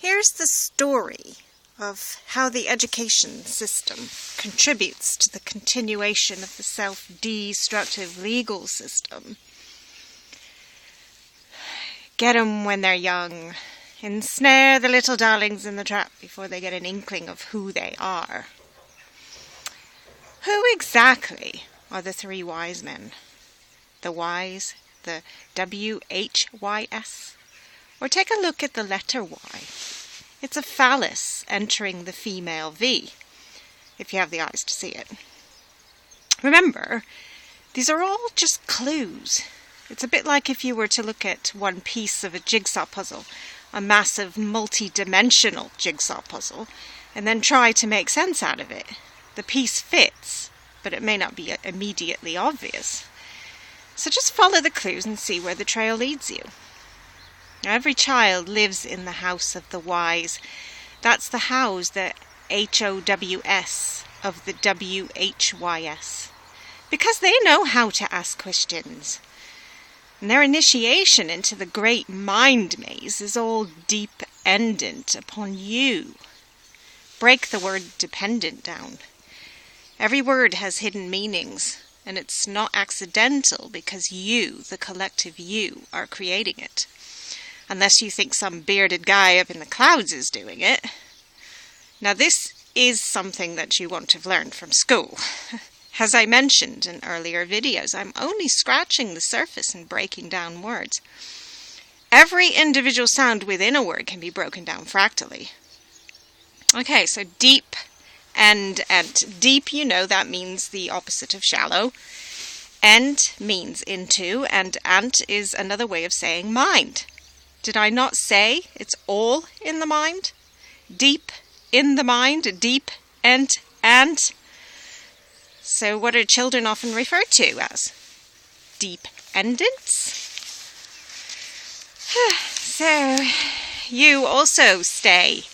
Here's the story of how the education system contributes to the continuation of the self-destructive legal system. Get 'em when they're young. Ensnare the little darlings in the trap before they get an inkling of who they are. Who exactly are the three wise men? The wise, the W-H-Y-S? Or take a look at the letter Y. It's a phallus entering the female V, if you have the eyes to see it. Remember, these are all just clues. It's a bit like if you were to look at one piece of a jigsaw puzzle, a massive multi-dimensional jigsaw puzzle, and then try to make sense out of it. The piece fits, but it may not be immediately obvious. So just follow the clues and see where the trail leads you. Now, every child lives in the house of the wise. That's the house, the H-O-W-S of the W-H-Y-S. Because they know how to ask questions. And their initiation into the great mind maze is all dependent upon you. Break the word dependent down. Every word has hidden meanings, and it's not accidental because you, the collective you, are creating it. Unless you think some bearded guy up in the clouds is doing it. Now this is something that you won't have learned from school. As I mentioned in earlier videos, I'm only scratching the surface and breaking down words. Every individual sound within a word can be broken down fractally. Okay, so deep and ent. Deep, you know, that means the opposite of shallow. Ent means into, and ant is another way of saying mind. Did I not say it's all in the mind? Deep in the mind, deep, ent, ant. So what are children often referred to as? DeePendants. So you also stay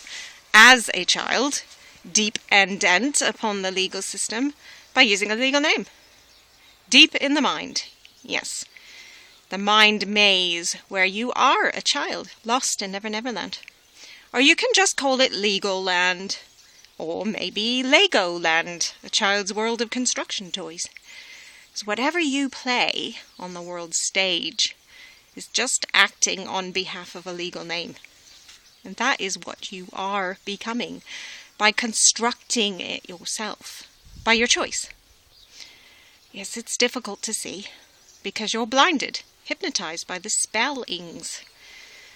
as a child, dependent upon the legal system by using a legal name. Deep in the mind, yes. The mind maze where you are a child, lost in Never Never Land. Or you can just call it Legal Land. Or maybe Lego Land, a child's world of construction toys. So whatever you play on the world stage is just acting on behalf of a legal name. And that is what you are becoming by constructing it yourself, by your choice. Yes, it's difficult to see because you're blinded, hypnotized by the spellings.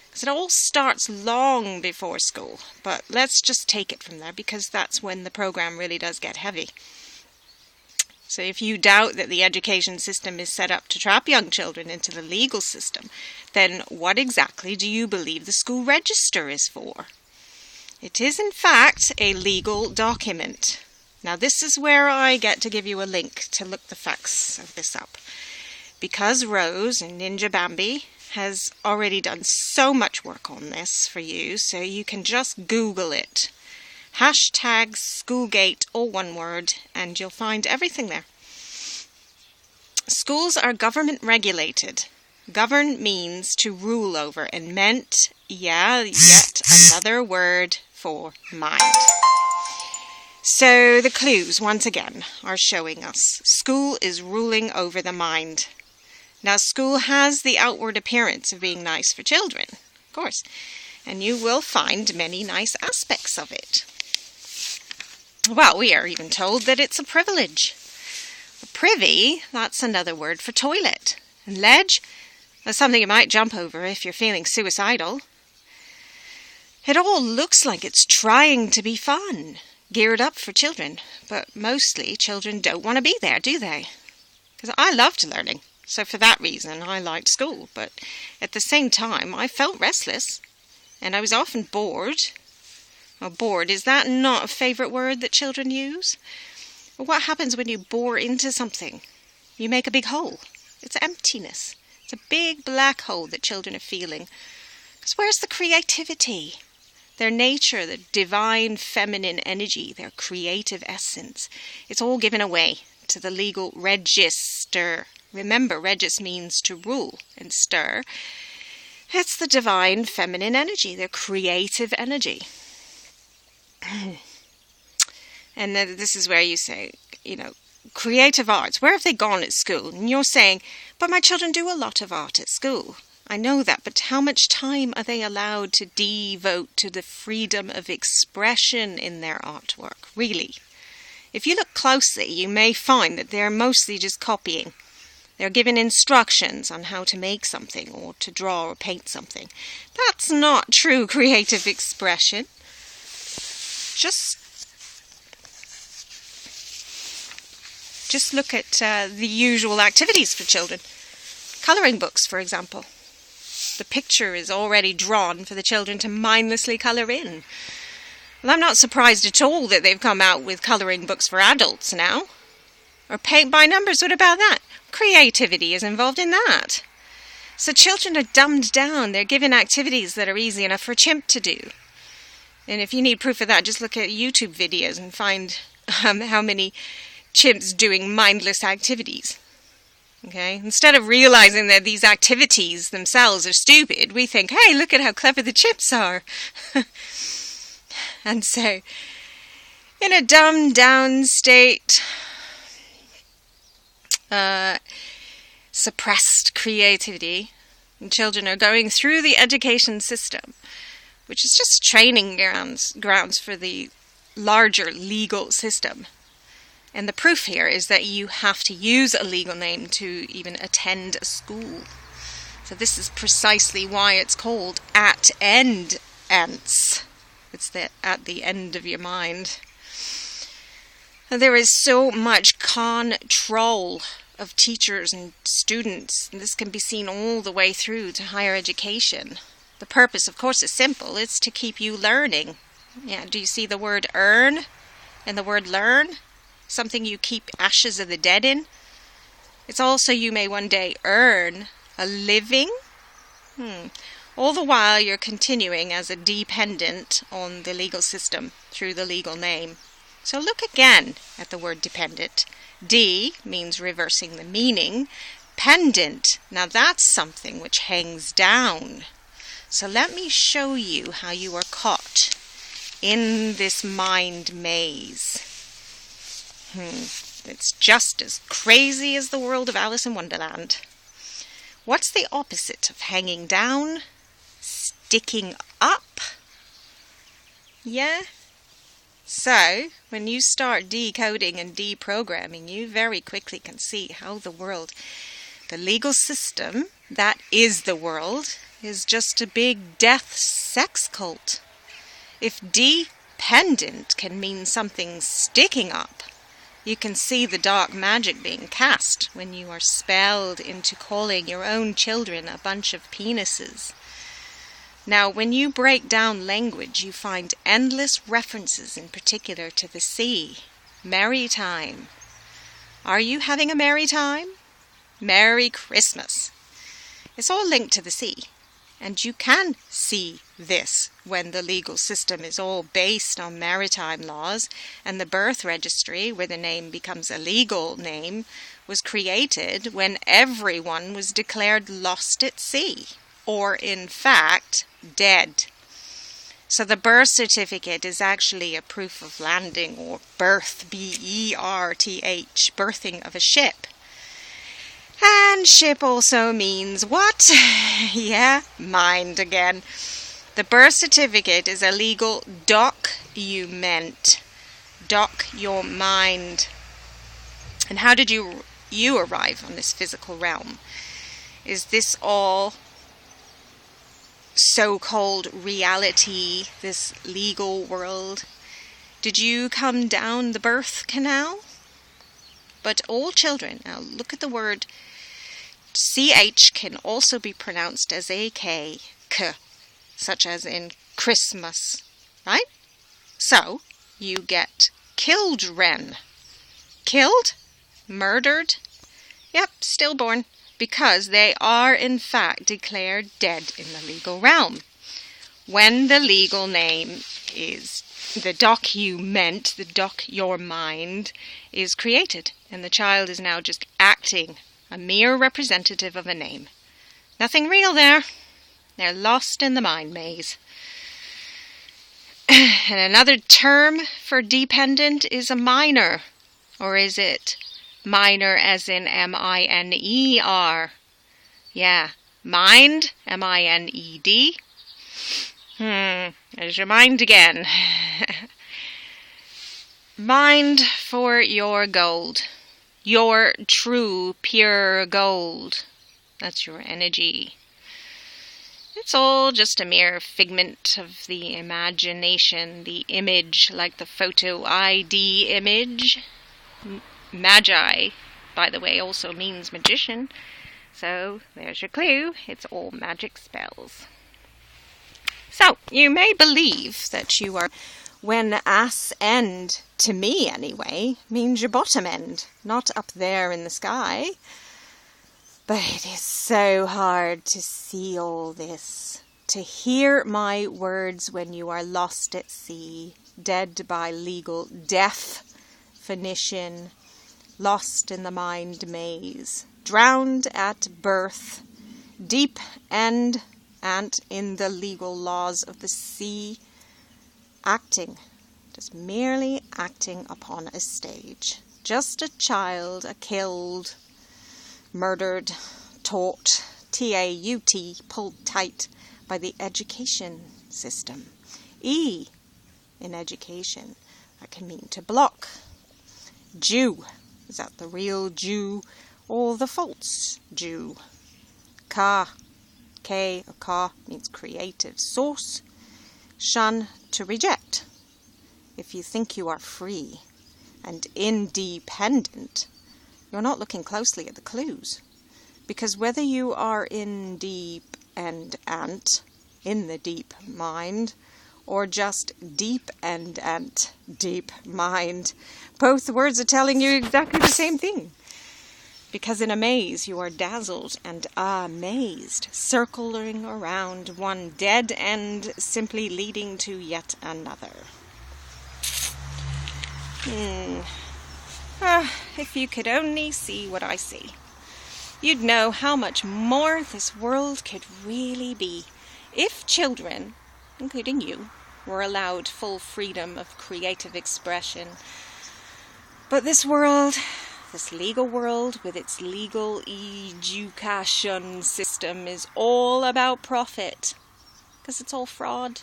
Because it all starts long before school, but let's just take it from there because that's when the program really does get heavy. So if you doubt that the education system is set up to trap young children into the legal system, then what exactly do you believe the school register is for? It is in fact a legal document. Now this is where I get to give you a link to look the facts of this up. Because Rose and Ninja Bambi has already done so much work on this for you, so you can just Google it. Hashtag Schoolgate, all one word, and you'll find everything there. Schools are government regulated. Govern means to rule over, and meant, yet another word for mind. So the clues, once again, are showing us school is ruling over the mind. Now, school has the outward appearance of being nice for children, of course, and you will find many nice aspects of it. Well, we are even told that it's a privilege. A privy, that's another word for toilet. And ledge, that's something you might jump over if you're feeling suicidal. It all looks like it's trying to be fun, geared up for children, but mostly children don't want to be there, do they? Because I loved learning. So for that reason, I liked school, but at the same time, I felt restless, and I was often bored. Well, bored, is that not a favourite word that children use? Well, what happens when you bore into something? You make a big hole. It's emptiness. It's a big black hole that children are feeling. Because where's the creativity? Their nature, the divine feminine energy, their creative essence. It's all given away to the legal register. Remember, regis means to rule, and stir. It's the divine feminine energy, the creative energy. And then this is where you say, creative arts, where have they gone at school? And you're saying, but my children do a lot of art at school. I know that, but how much time are they allowed to devote to the freedom of expression in their artwork, really? If you look closely, you may find that they're mostly just copying. They're given instructions on how to make something or to draw or paint something. That's not true creative expression. Just look at the usual activities for children. Colouring books, for example. The picture is already drawn for the children to mindlessly colour in. Well, I'm not surprised at all that they've come out with colouring books for adults now. Or paint by numbers, what about that? Creativity is involved in that. So children are dumbed down. They're given activities that are easy enough for a chimp to do. And if you need proof of that, just look at YouTube videos and find how many chimps doing mindless activities. Okay? Instead of realizing that these activities themselves are stupid, we think, hey, look at how clever the chimps are. And so, in a dumbed down state, suppressed creativity, and children are going through the education system, which is just training grounds for the larger legal system. And the proof here is that you have to use a legal name to even attend a school. So this is precisely why it's called at-end-ants. It's at the end of your mind. And there is so much control of teachers and students, and this can be seen all the way through to higher education. The purpose, of course, is simple. It's to keep you learning. Yeah, do you see the word earn and the word learn? Something you keep ashes of the dead in. It's also you may one day earn a living. All the while you're continuing as a dependent on the legal system through the legal name. So look again at the word dependent. D means reversing the meaning. Pendant, now that's something which hangs down. So let me show you how you are caught in this mind maze. It's just as crazy as the world of Alice in Wonderland. What's the opposite of hanging down? Sticking up? Yeah? So, when you start decoding and deprogramming, you very quickly can see how the world, the legal system, that is the world, is just a big death sex cult. If dependent can mean something sticking up, you can see the dark magic being cast when you are spelled into calling your own children a bunch of penises. Now, when you break down language, you find endless references, in particular to the sea. Merry time. Are you having a merry time? Merry Christmas. It's all linked to the sea. And you can see this when the legal system is all based on maritime laws, and the birth registry, where the name becomes a legal name, was created when everyone was declared lost at sea, or in fact, dead. So the birth certificate is actually a proof of landing, or birth, B-E-R-T-H, birthing of a ship. And ship also means what? Yeah, mind again. The birth certificate is a legal document. Doc your mind. And how did you arrive on this physical realm? Is this all so-called reality, this legal world? Did you come down the birth canal? But all children, now look at the word, CH can also be pronounced as a K, such as in Christmas, right? So, you get children. Killed? Murdered? Yep, stillborn, because they are in fact declared dead in the legal realm. When the legal name is the document, your mind, is created, and the child is now just acting, a mere representative of a name. Nothing real there. They're lost in the mind maze. And another term for dependent is a miner. Or is it miner as in M-I-N-E-R? Yeah, mind, M-I-N-E-D. There's your mind again. Mind for your gold. Your true, pure gold. That's your energy. It's all just a mere figment of the imagination, the image, like the photo ID image. Magi, by the way, also means magician. So, there's your clue. It's all magic spells. So, you may believe that you are, when ass end, to me anyway, means your bottom end, not up there in the sky. But it is so hard to see all this, to hear my words when you are lost at sea, dead by legal definition, lost in the mind maze, drowned at birth, deep end and in the legal laws of the sea, acting, just merely acting upon a stage, just a child, a killed, murdered, taught, T-A-U-T, pulled tight by the education system. E in education, that can mean to block. Jew, is that the real Jew or the false Jew? Ka, K or ka means creative source. Shun, to reject. If you think you are free and independent, you're not looking closely at the clues. Because whether you are in deep and ant, in the deep mind, or just deep and ant, deep mind, both words are telling you exactly the same thing. Because in a maze you are dazzled and amazed, circling around one dead end, simply leading to yet another. If you could only see what I see, you'd know how much more this world could really be if children, including you, were allowed full freedom of creative expression. But this world, this legal world with its legal E-jew-ca-shun system is all about profit, because it's all fraud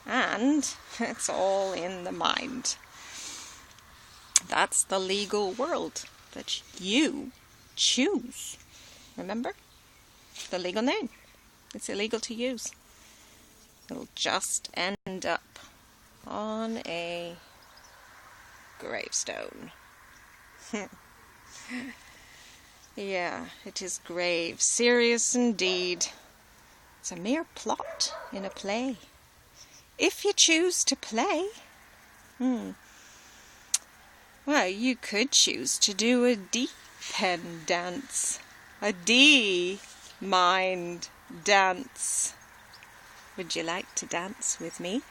and it's all in the mind. That's the legal world that you choose. Remember? The legal name. It's illegal to use. It'll just end up on a gravestone. Yeah, it is grave. Serious indeed. It's a mere plot in a play. If you choose to play, well, you could choose to do a DeePendants, a D-mind dance. Would you like to dance with me?